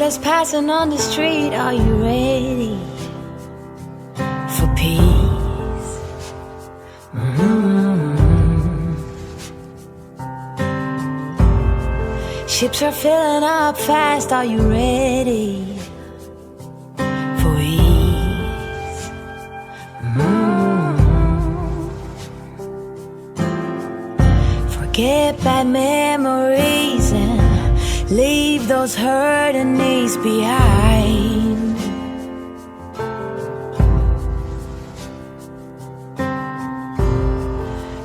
just passing on the street. Are you ready for peace? Ships are filling up fast. Are you ready for ease? Forget bad memories and leave those hurting knees behind.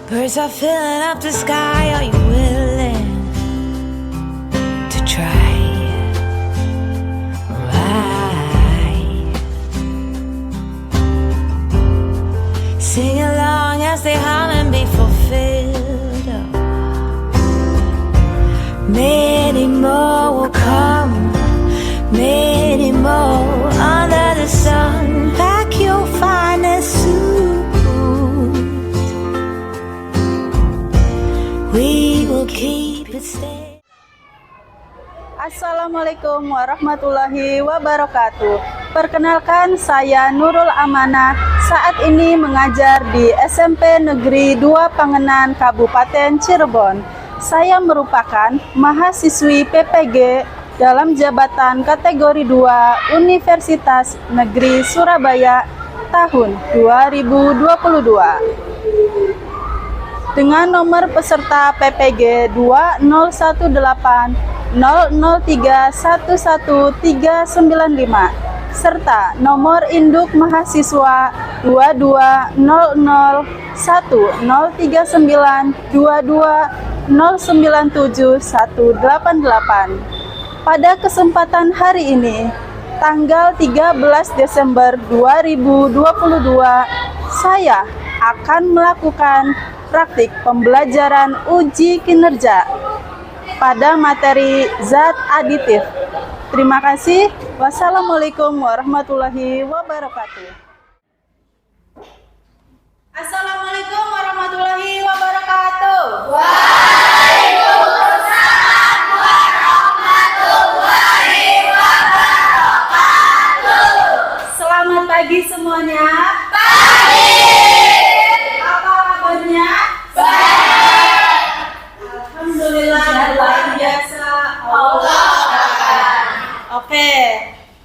Birds are filling up the sky. Are you willing to try? Right. Sing along as they hum and be fulfilled. Many more will come, many more under the sun. Pack your finest suit. We will keep it steady. Assalamualaikum warahmatullahi wabarakatuh. Perkenalkan, saya Nurul Amanah. Saat ini mengajar di SMP Negeri 2 Pangenan, Kabupaten Cirebon. Saya merupakan mahasiswi PPG dalam jabatan kategori 2 Universitas Negeri Surabaya tahun 2022. Dengan nomor peserta PPG 20180031139 serta nomor induk mahasiswa 2200103922097188. Pada kesempatan hari ini, tanggal 13 Desember 2022, saya akan melakukan praktik pembelajaran uji kinerja pada materi zat aditif. Terima kasih. Wassalamualaikum warahmatullahi wabarakatuh. Assalamualaikum warahmatullahi wabarakatuh. Waalaikumsalam warahmatullahi wabarakatuh. Selamat pagi semuanya. Pagi. Apa kabarnya? Baik. Alhamdulillah, luar biasa. Allah. Oke,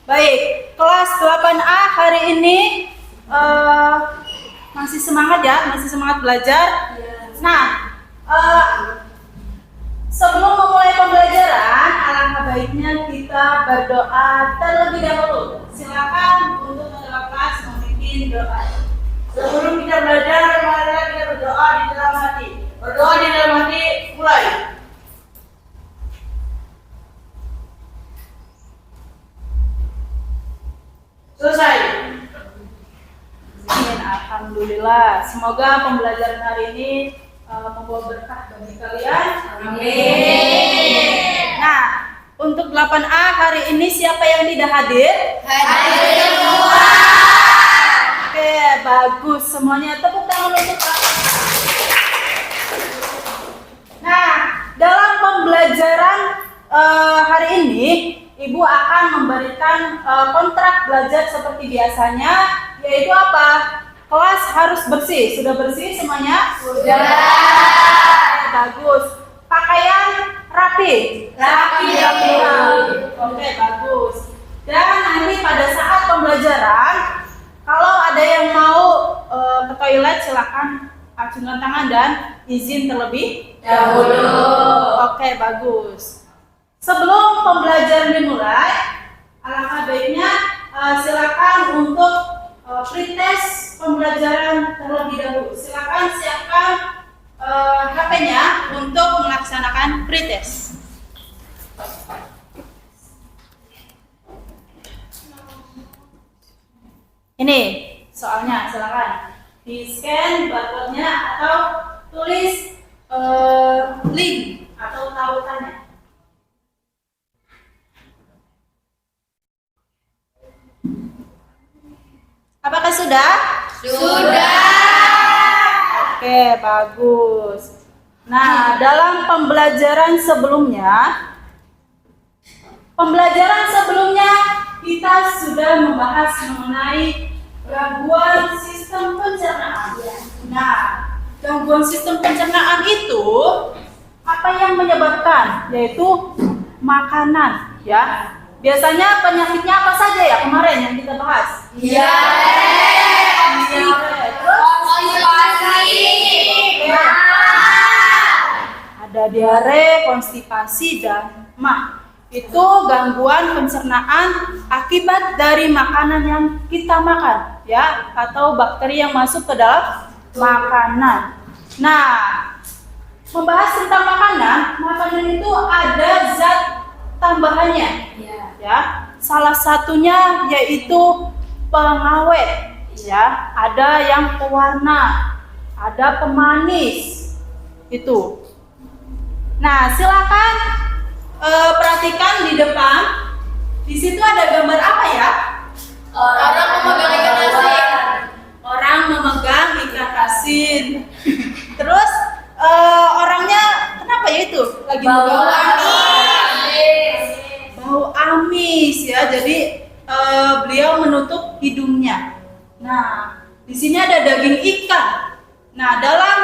baik. Kelas 8A hari ini masih semangat ya, masih semangat belajar. Nah, sebelum memulai pembelajaran, alangkah baiknya kita berdoa terlebih dahulu. Silakan untuk ketua kelas memimpin doa. Sebelum kita belajar, mari kita berdoa di dalam hati. Berdoa di dalam hati, mulai. Selesai. Amin. Alhamdulillah. Semoga pembelajaran hari ini membawa berkah bagi kalian. Amin. Nah, untuk 8A hari ini siapa yang tidak hadir? Hadir semua. Oke, bagus. Semuanya tepuk tangan untuk kalian. Nah, dalam pembelajaran hari ini Ibu akan memberikan kontrak belajar seperti biasanya, yaitu apa? Kelas harus bersih. Sudah bersih semuanya? Sudah. Bagus. Pakaian rapi. Rapi. Oke, bagus. Dan nanti pada saat pembelajaran, kalau ada yang mau ke toilet, silakan acungkan tangan dan izin terlebih Dahulu. Oke, bagus. Sebelum pembelajaran dimulai, alangkah baiknya silakan untuk pretest pembelajaran terlebih dahulu. Silakan siapkan HP-nya untuk melaksanakan pretest. Ini soalnya, silakan di scan barcode-nya atau tulis link atau tautannya. Apakah sudah? Sudah. Oke, bagus. Nah, dalam pembelajaran sebelumnya Pembelajaran sebelumnya kita sudah membahas mengenai gangguan sistem pencernaan. Nah, gangguan sistem pencernaan itu apa yang menyebabkan? Yaitu makanan, ya. Biasanya penyakitnya apa saja ya kemarin yang kita bahas? Ada diare, konstipasi, dan mah. Itu gangguan pencernaan akibat dari makanan yang kita makan, ya, atau bakteri yang masuk ke dalam makanan. Nah, membahas tentang makanan itu ada zat tambahannya, ya. Salah satunya yaitu pengawet, ya. Ada yang pewarna, ada pemanis, itu. Nah, silakan perhatikan di depan. Di situ ada gambar apa ya? Orang memegang ikan asin. Orang memegang ikan asin. Terus orangnya kenapa ya itu? Lagi bau amis. Bau amis ya. Jadi beliau menutup hidungnya. Nah, di sini ada daging ikan. Nah, dalam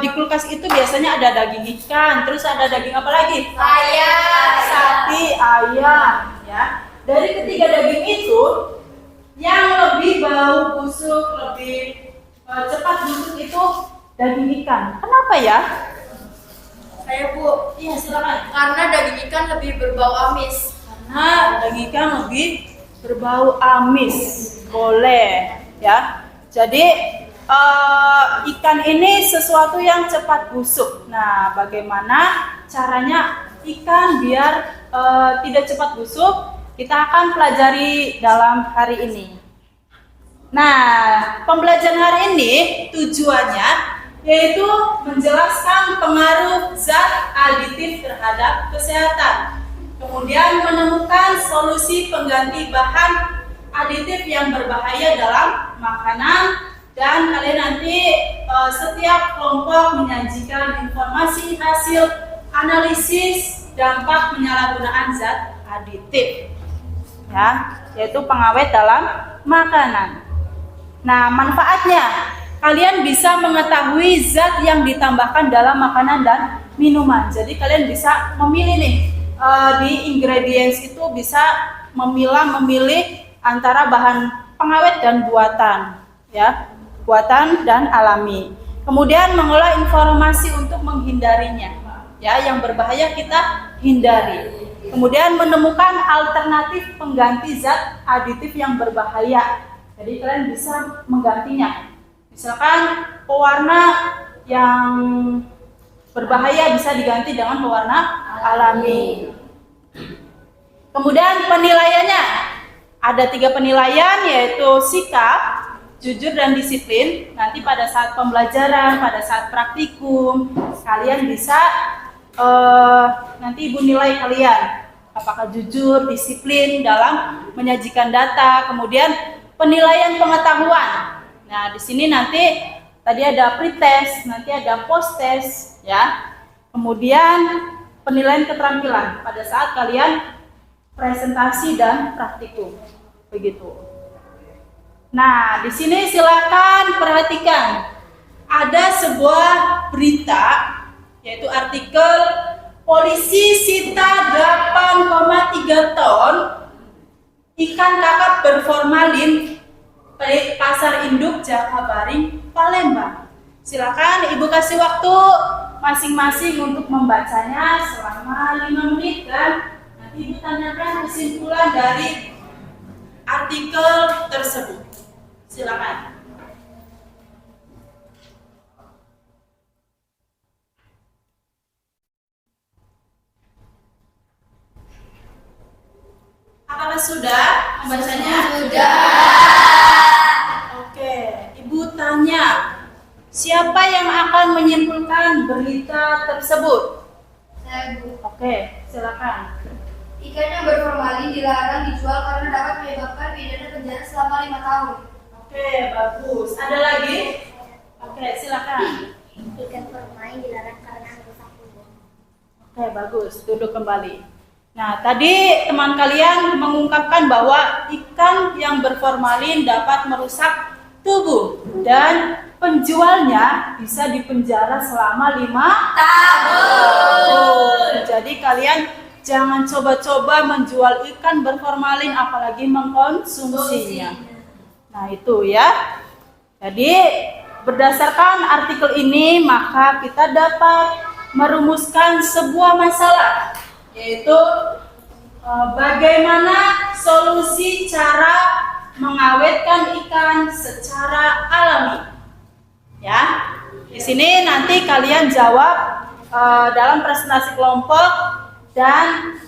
di kulkas itu biasanya ada daging ikan, terus ada daging apa lagi? Ayam. Sapi, ayam, ya. Dari ketiga daging itu, yang lebih bau busuk, lebih cepat busuk itu daging ikan. Kenapa ya? Saya Bu, Iya, silakan. karena daging ikan lebih berbau amis. Karena daging ikan lebih berbau amis. Boleh, ya. Jadi ikan ini sesuatu yang cepat busuk. Nah, bagaimana caranya ikan biar tidak cepat busuk? Kita akan pelajari dalam hari ini. Nah, pembelajaran hari ini tujuannya yaitu menjelaskan pengaruh zat aditif terhadap kesehatan. Kemudian menemukan solusi pengganti bahan aditif yang berbahaya dalam makanan. Dan kalian nanti setiap kelompok menyajikan informasi hasil analisis dampak penyalahgunaan zat aditif, ya, yaitu pengawet dalam makanan. Nah, manfaatnya kalian bisa mengetahui zat yang ditambahkan dalam makanan dan minuman. Jadi kalian bisa memilih nih di ingredients itu bisa memilih antara bahan pengawet dan buatan, ya. Buatan dan alami. Kemudian mengolah informasi untuk menghindarinya, ya, yang berbahaya kita hindari. Kemudian menemukan alternatif pengganti zat aditif yang berbahaya. Jadi kalian bisa menggantinya. Misalkan pewarna yang berbahaya bisa diganti dengan pewarna alami. Kemudian penilaiannya ada 3 penilaian, yaitu sikap, jujur, dan disiplin. Nanti pada saat pembelajaran, pada saat praktikum, kalian bisa nanti ibu nilai kalian apakah jujur, disiplin dalam menyajikan data. Kemudian penilaian pengetahuan. Nah, di sini nanti tadi ada pretest, nanti ada post-test, ya. Kemudian penilaian keterampilan pada saat kalian presentasi dan praktikum. Begitu. Nah, di sini silakan perhatikan. Ada sebuah berita, yaitu artikel polisi sita 8,3 ton ikan kakap berformalin di Pasar Induk Jakabaring, Palembang. Silakan Ibu kasih waktu masing-masing untuk membacanya selama 5 menit dan nanti Ibu tanyakan kesimpulan dari artikel tersebut. Silakan. Apakah sudah membacanya? Sudah. Oke, Ibu tanya, siapa yang akan menyimpulkan berita tersebut? Saya Bu. Oke, silakan. Ikan yang berformalin dilarang dijual karena dapat menyebabkan pidana penjara selama 5 tahun. Oke, bagus. Ada lagi? Oke, silakan. Ikan formalin dilarang karena merusak tubuh. Oke, bagus. Duduk kembali. Nah, tadi teman kalian mengungkapkan bahwa ikan yang berformalin dapat merusak tubuh dan penjualnya bisa dipenjara selama 5 tahun. Jadi kalian jangan coba-coba menjual ikan berformalin apalagi mengkonsumsinya. Nah, itu ya. Jadi berdasarkan artikel ini maka kita dapat merumuskan sebuah masalah, yaitu bagaimana solusi cara mengawetkan ikan secara alami. Ya, di sini nanti kalian jawab dalam presentasi kelompok dan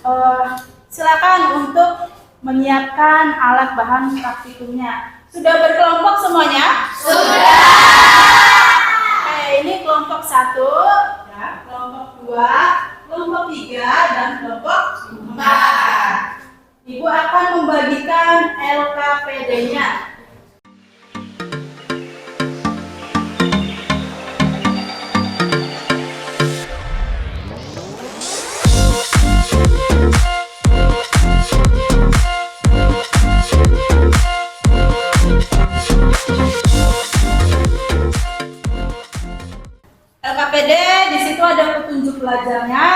silakan untuk menyiapkan alat bahan praktikumnya. Sudah berkelompok semuanya? Sudah. Oke, ini kelompok 1, ya, kelompok 2, kelompok 3, dan kelompok 4. Ibu akan membagikan LKPD-nya. LKPD di situ ada petunjuk belajarnya,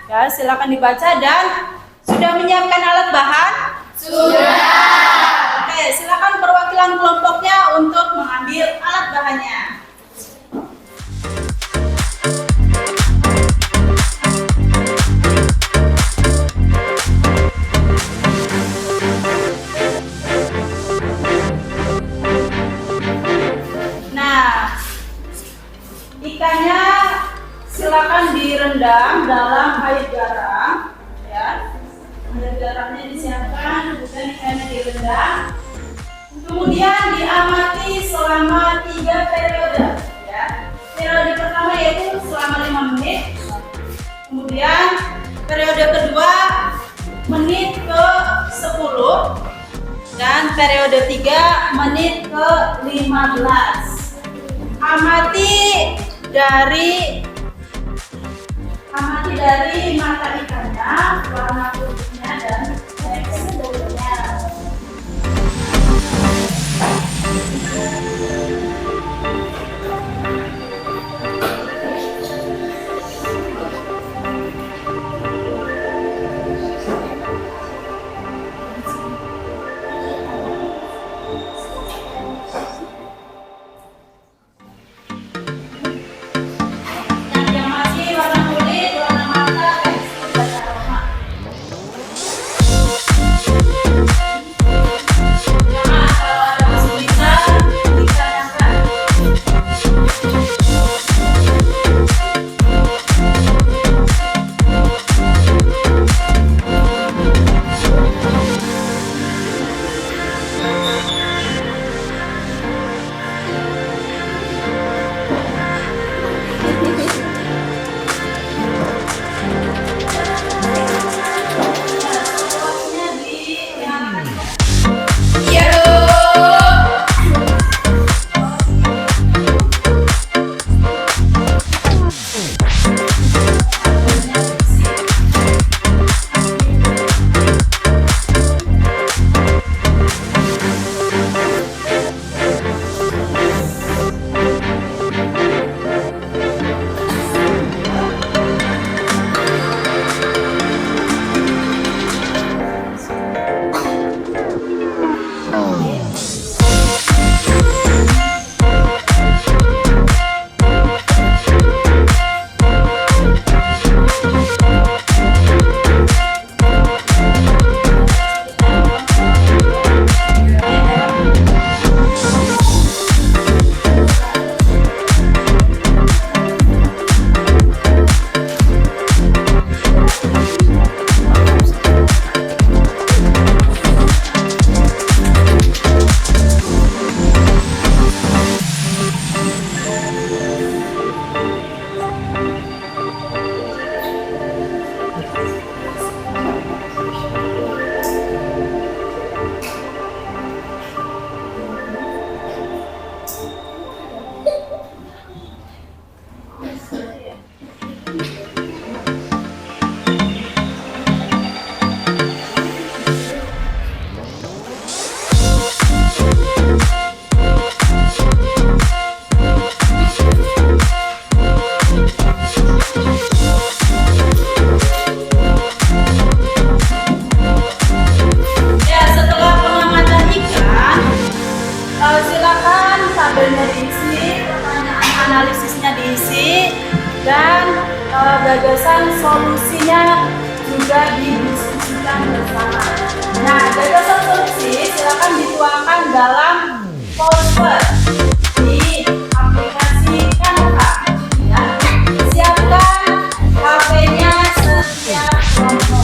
ya silakan dibaca dan sudah menyiapkan alat bahan? Sudah. Oke, silakan perwakilan kelompoknya untuk mengambil alat bahannya. Nah, ikannya silakan direndam dalam air garam, ya. Air garamnya disiapkan, kemudian ikannya direndam. Kemudian diamati selama 3 periode, ya. Periode pertama yaitu selama 5 menit. Kemudian periode kedua menit ke 10 dan periode 3 menit ke 15. Amati dari mata ikannya, warna kulitnya dan teksturnya. Yang masih warna kulit, warna mata, tekstur dan aroma. Jangan kalau ada kesulitan Silakan tabelnya diisi, pertanyaan analisisnya diisi, dan gagasan solusinya juga didiskusikan bersama. Nah, gagasan solusi silakan dituangkan dalam poster di aplikasi Canva. Ya. Siapkan HP-nya setiap kelompok.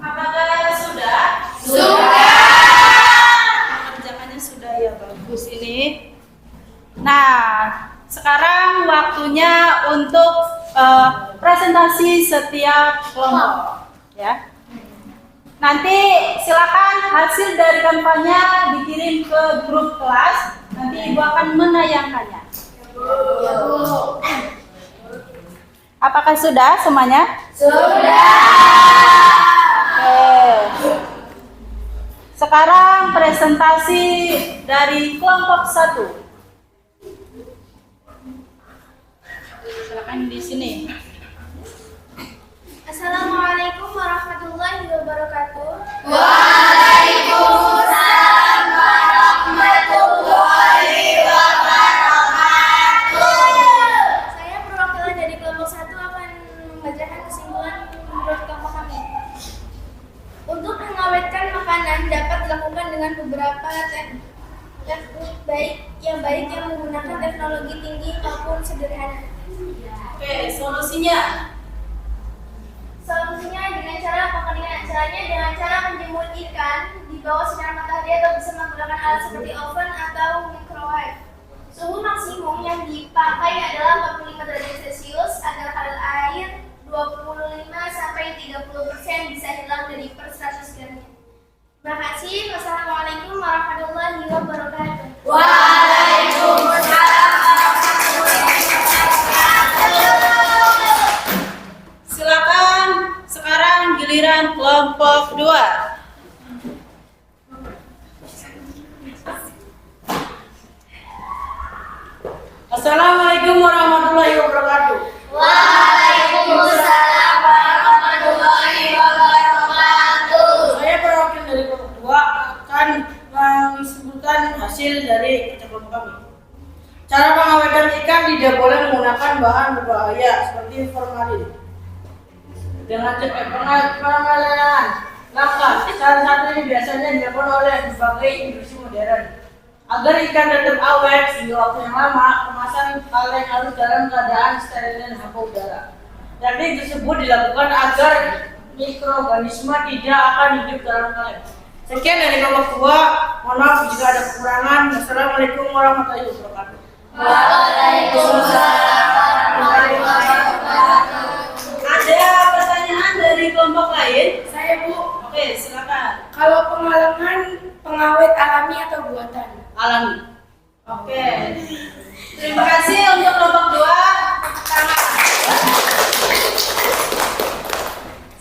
Apakah sudah? Sudah. Pengerjaannya sudah ya, bagus ini. Nah, sekarang waktunya untuk presentasi setiap kelompok, ya. Nanti silakan hasil dari kampanye dikirim ke grup kelas. Nanti Ibu akan menayangkannya. Apakah sudah semuanya? Sekarang presentasi dari kelompok 1. Silakan di sini. Assalamualaikum warahmatullahi wabarakatuh. Waalaikumsalam warahmatullahi wabarakatuh. Saya perwakilan dari kelompok 1 akan membacakan kesimpulan menurut kelompok kami. Untuk mengawetkan makanan dapat dilakukan dengan beberapa teknik baik yang menggunakan teknologi tinggi maupun sederhana. Oke, solusinya. Solusinya dengan cara pengeringan. Caranya dengan cara menjemur ikan di bawah sinar matahari atau bisa menggunakan alat seperti oven atau microwave. Suhu maksimum yang dipakai adalah 45 derajat Celcius agar kadar air 25-30% bisa hilang dari per 100 gramnya. Terima kasih. Wassalamualaikum warahmatullahi wabarakatuh. Waalaikumsalam warahmatullahi wabarakatuh. Silakan sekarang giliran kelompok 2. Assalamualaikum warahmatullahi wabarakatuh. Waalaikumsalam warahmatullahi wabarakatuh. Saya perwakilan dari kelompok 2 akan mengisipulkan hasil dari kerja kelompok kami. Cara pengawetan ikan tidak boleh menggunakan bahan berbahaya seperti formalin. Dengan pengelolaan langkah, salah satu ini biasanya dilakukan oleh berbagai industri modern. Agar ikan tetap awet hingga waktu yang lama, kemasan kaleng harus dalam keadaan steril dan hampa udara. Teknik tersebut dilakukan agar mikroorganisme tidak akan hidup dalam kaleng. Sekian dari kelompok 2. Mohon maaf jika ada kekurangan. Wassalamualaikum warahmatullahi wabarakatuh. Waalaikumsalam warahmatullahi wabarakatuh. Ada pertanyaan dari kelompok lain? Saya Bu, Oke, silakan. kalau pengalaman pengawet alami atau buatan? Alami. Oke. Terima kasih untuk kelompok 2.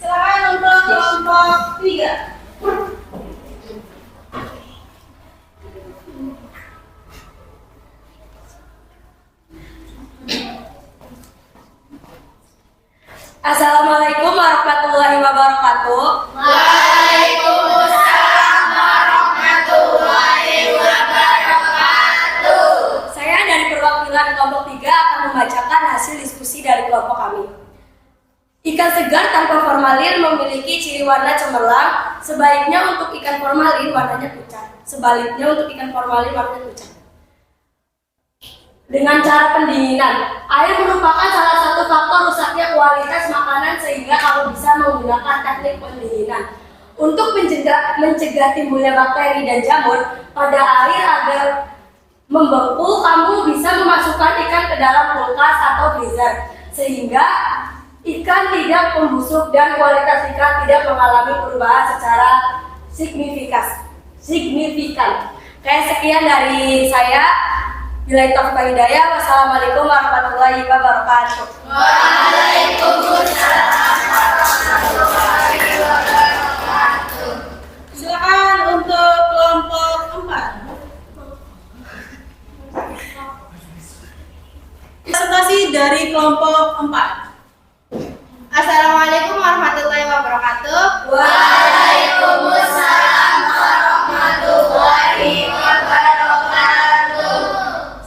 Silakan untuk kelompok 3. Assalamualaikum warahmatullahi wabarakatuh. Waalaikumsalam warahmatullahi wabarakatuh. Saya dari perwakilan kelompok 3 akan membacakan hasil diskusi dari kelompok kami. Ikan segar tanpa formalin memiliki ciri warna cemerlang. Sebaiknya untuk ikan formalin warnanya pucat. Sebaliknya untuk ikan formalin warnanya pucat. Dengan cara pendinginan, air merupakan salah satu faktor rusaknya kualitas makanan sehingga kamu bisa menggunakan teknik pendinginan untuk mencegah timbulnya bakteri dan jamur pada air agar membeku. Kamu bisa memasukkan ikan ke dalam kulkas atau freezer sehingga ikan tidak membusuk dan kualitas ikan tidak mengalami perubahan secara signifikan. Kayak sekian dari saya. Bila taufiq wal hidayah. Wassalamualaikum warahmatullahi wabarakatuh. Waalaikumsalam warahmatullahi wabarakatuh. Silakan untuk kelompok 4. Presentasi dari kelompok 4. Assalamualaikum warahmatullahi wabarakatuh. Waalaikumsalam warahmatullahi wabarakatuh.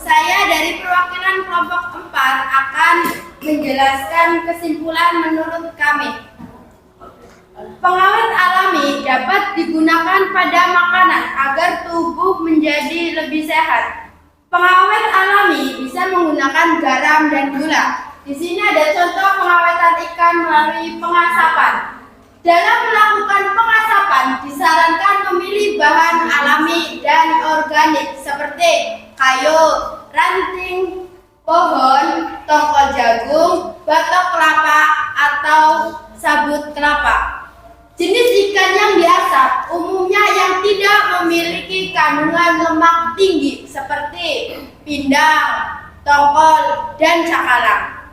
Saya dari perwakilan kelompok 4 akan menjelaskan kesimpulan menurut kami. Pengawet alami dapat digunakan pada makanan agar tubuh menjadi lebih sehat. Pengawet alami bisa menggunakan garam dan gula. Di sini ada contoh pengawetan ikan melalui pengasapan. Dalam melakukan pengasapan, disarankan memilih bahan alami dan organik seperti kayu, ranting pohon, tongkol jagung, batok kelapa, atau sabut kelapa. Jenis ikan yang diasap umumnya yang tidak memiliki kandungan lemak tinggi seperti pindang, tongkol, dan cakalang.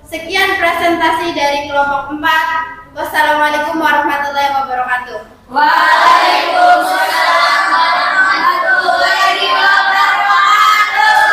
Sekian presentasi dari kelompok 4. Wassalamualaikum warahmatullahi wabarakatuh. Waalaikumsalam warahmatullahi wabarakatuh.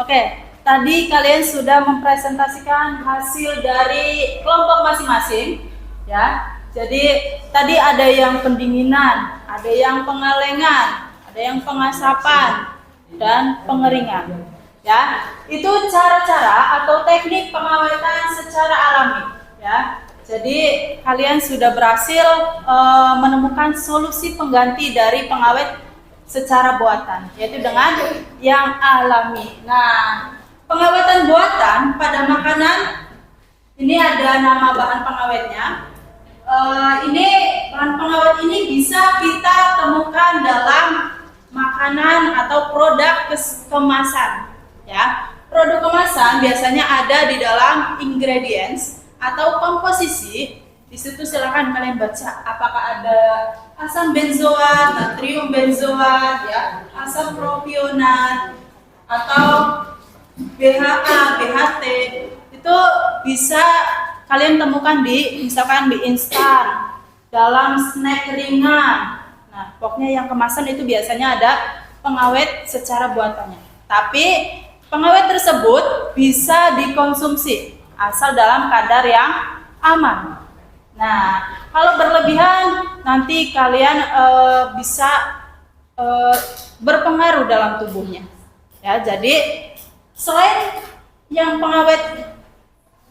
Oke, tadi kalian sudah mempresentasikan hasil dari kelompok masing-masing, ya. Jadi tadi ada yang pendinginan, ada yang pengalengan, ada yang pengasapan, dan pengeringan. Ya, itu cara-cara atau teknik pengawetan secara alami. Ya, jadi kalian sudah berhasil menemukan solusi pengganti dari pengawet secara buatan, yaitu dengan yang alami. Nah, pengawetan buatan pada makanan ini ada nama bahan pengawetnya. Ini bahan pengawet ini bisa kita temukan dalam makanan atau produk kemasan. Ya, produk kemasan biasanya ada di dalam ingredients atau komposisi. Di situ silakan kalian baca apakah ada asam benzoat, natrium benzoat, ya, asam propionat atau BHA, BHT. Itu bisa kalian temukan di misalkan di instan, dalam snack ringan. Nah, pokoknya yang kemasan itu biasanya ada pengawet secara buatannya. Tapi pengawet tersebut bisa dikonsumsi asal dalam kadar yang aman. Nah, kalau berlebihan nanti kalian bisa berpengaruh dalam tubuhnya. Ya, jadi selain yang pengawet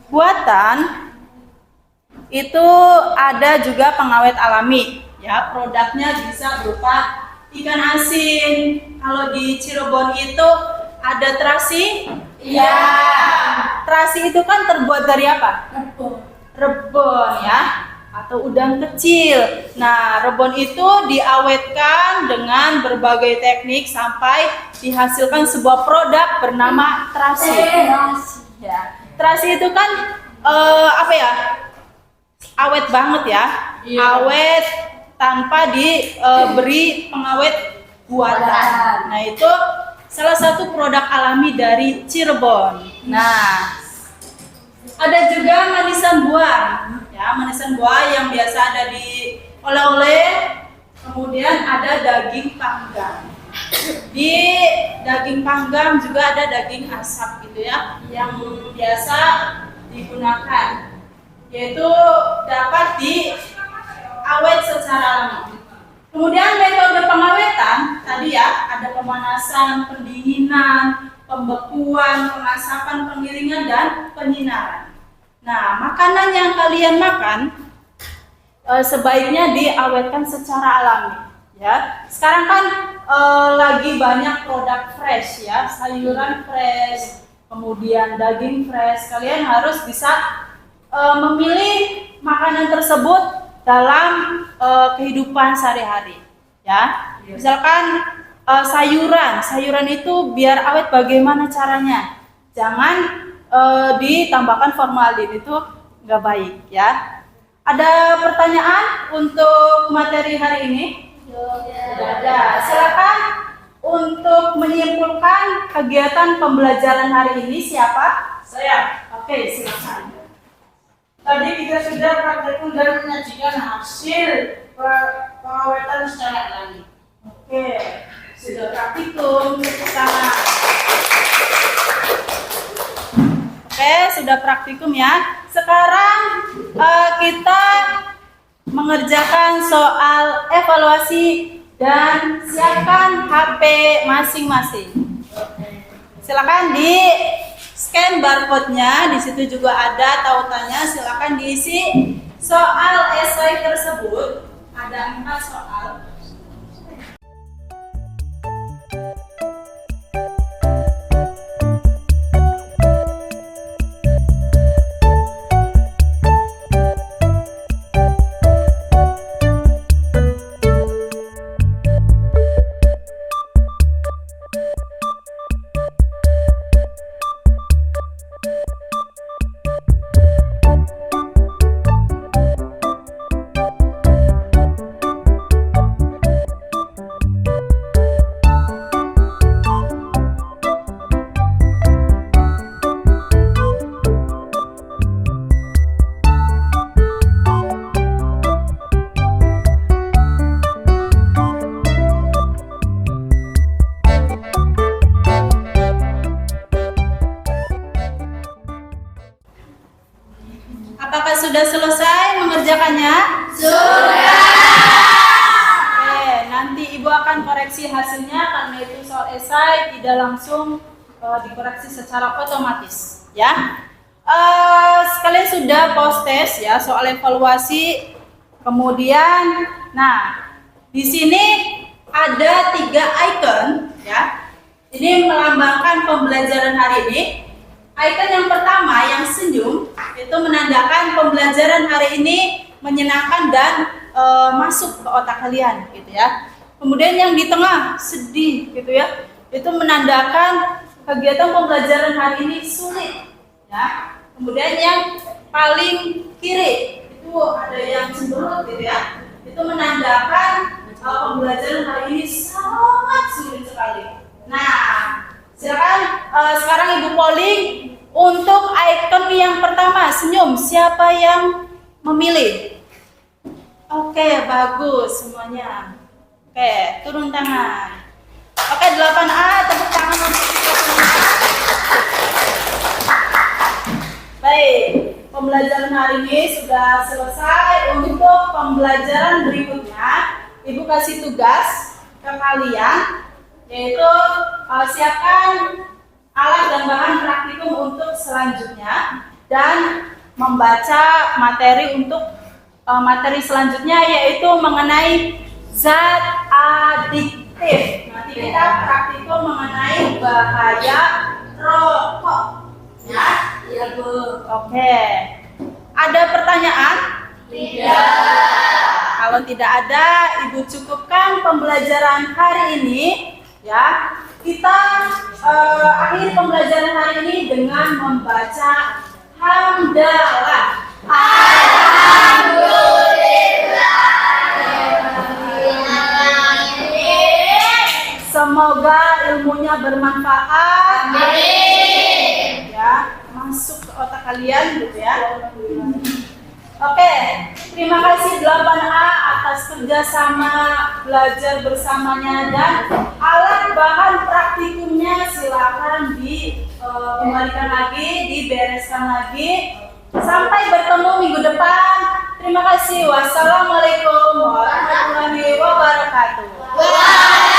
buatan itu ada juga pengawet alami. Ya, produknya bisa berupa ikan asin. Kalau di Cirebon itu ada terasi. Iya. Terasi itu kan terbuat dari apa? Rebon ya, atau udang kecil. Nah, rebon itu diawetkan dengan berbagai teknik sampai dihasilkan sebuah produk bernama terasi. Ya, terasi itu kan apa ya? Awet banget ya. Iya. Awet tanpa diberi pengawet buatan. Nah, itu salah satu produk alami dari Cirebon. Nah, ada juga manisan buah. Ya, manisan buah yang biasa ada di oleh-oleh. Kemudian ada daging panggang. di daging panggang juga ada daging asap gitu ya, yang biasa digunakan, yaitu dapat diawet secara alami. Kemudian metode pengawetan tadi ya, ada pemanasan, pendinginan, pembekuan, pengasapan, penggilingan, dan penyinaran. Nah, makanan yang kalian makan sebaiknya diawetkan secara alami ya. Sekarang kan lagi banyak produk fresh ya, sayuran fresh, kemudian daging fresh. Kalian harus bisa memilih makanan tersebut dalam kehidupan sehari-hari ya. Misalkan sayuran itu biar awet, bagaimana caranya? Jangan ditambahkan formalin, itu nggak baik ya. Ada pertanyaan untuk materi hari ini? Sudah ada. Silakan untuk menyimpulkan kegiatan pembelajaran hari ini, siapa? Saya. Oke, silakan. Tadi kita sudah praktekkan dan menyajikan hasil pengawetan secara alami. Oke, sudah praktikum, tepuk tangan. Oke, sudah praktikum ya. Sekarang kita mengerjakan soal evaluasi dan siapkan HP masing-masing. Silakan di scan barcode-nya, di situ juga ada tautannya. Silakan diisi soal esai tersebut. Ada 4 soal. Apakah sudah selesai mengerjakannya? Sudah. Oke, nanti Ibu akan koreksi hasilnya karena itu soal esai, tidak langsung dikoreksi secara otomatis, ya. Sekalian sudah post test ya soal evaluasi. Kemudian, nah di sini ada 3 icon, ya. Ini melambangkan pembelajaran hari ini. Icon yang pertama yang senyum itu menandakan pembelajaran hari ini menyenangkan dan masuk ke otak kalian gitu ya. Kemudian yang di tengah sedih gitu ya, itu menandakan kegiatan pembelajaran hari ini sulit ya. Kemudian yang paling kiri itu ada yang cemberut gitu ya, itu menandakan pembelajaran hari ini sangat sulit sekali. Nah, silakan sekarang Ibu polling untuk icon yang pertama senyum, siapa yang memilih? Oke, bagus semuanya. Oke, turun tangan. Oke, 8A, tepuk tangan untuk kita semua. Baik, pembelajaran hari ini sudah selesai. Untuk pembelajaran berikutnya, Ibu kasih tugas ke kalian, yaitu siapkan alat dan bahan praktikum untuk selanjutnya dan membaca materi untuk materi selanjutnya, yaitu mengenai zat adiktif. Nanti kita praktikum mengenai bahaya rokok. Ya, iya Bu. Oke. Ada pertanyaan? Tidak. Kalau tidak ada, Ibu cukupkan pembelajaran hari ini. Ya, kita akhiri pembelajaran hari ini dengan membaca hamdalah. Semoga ilmunya bermanfaat. Amin. Ya, masuk ke otak kalian gitu ya. Oke, terima kasih 8A atas atas kerjasama belajar bersamanya dan alat bahan praktikumnya silakan dikembalikan lagi, dibereskan lagi. Sampai bertemu minggu depan. Terima kasih. Wassalamualaikum warahmatullahi wabarakatuh.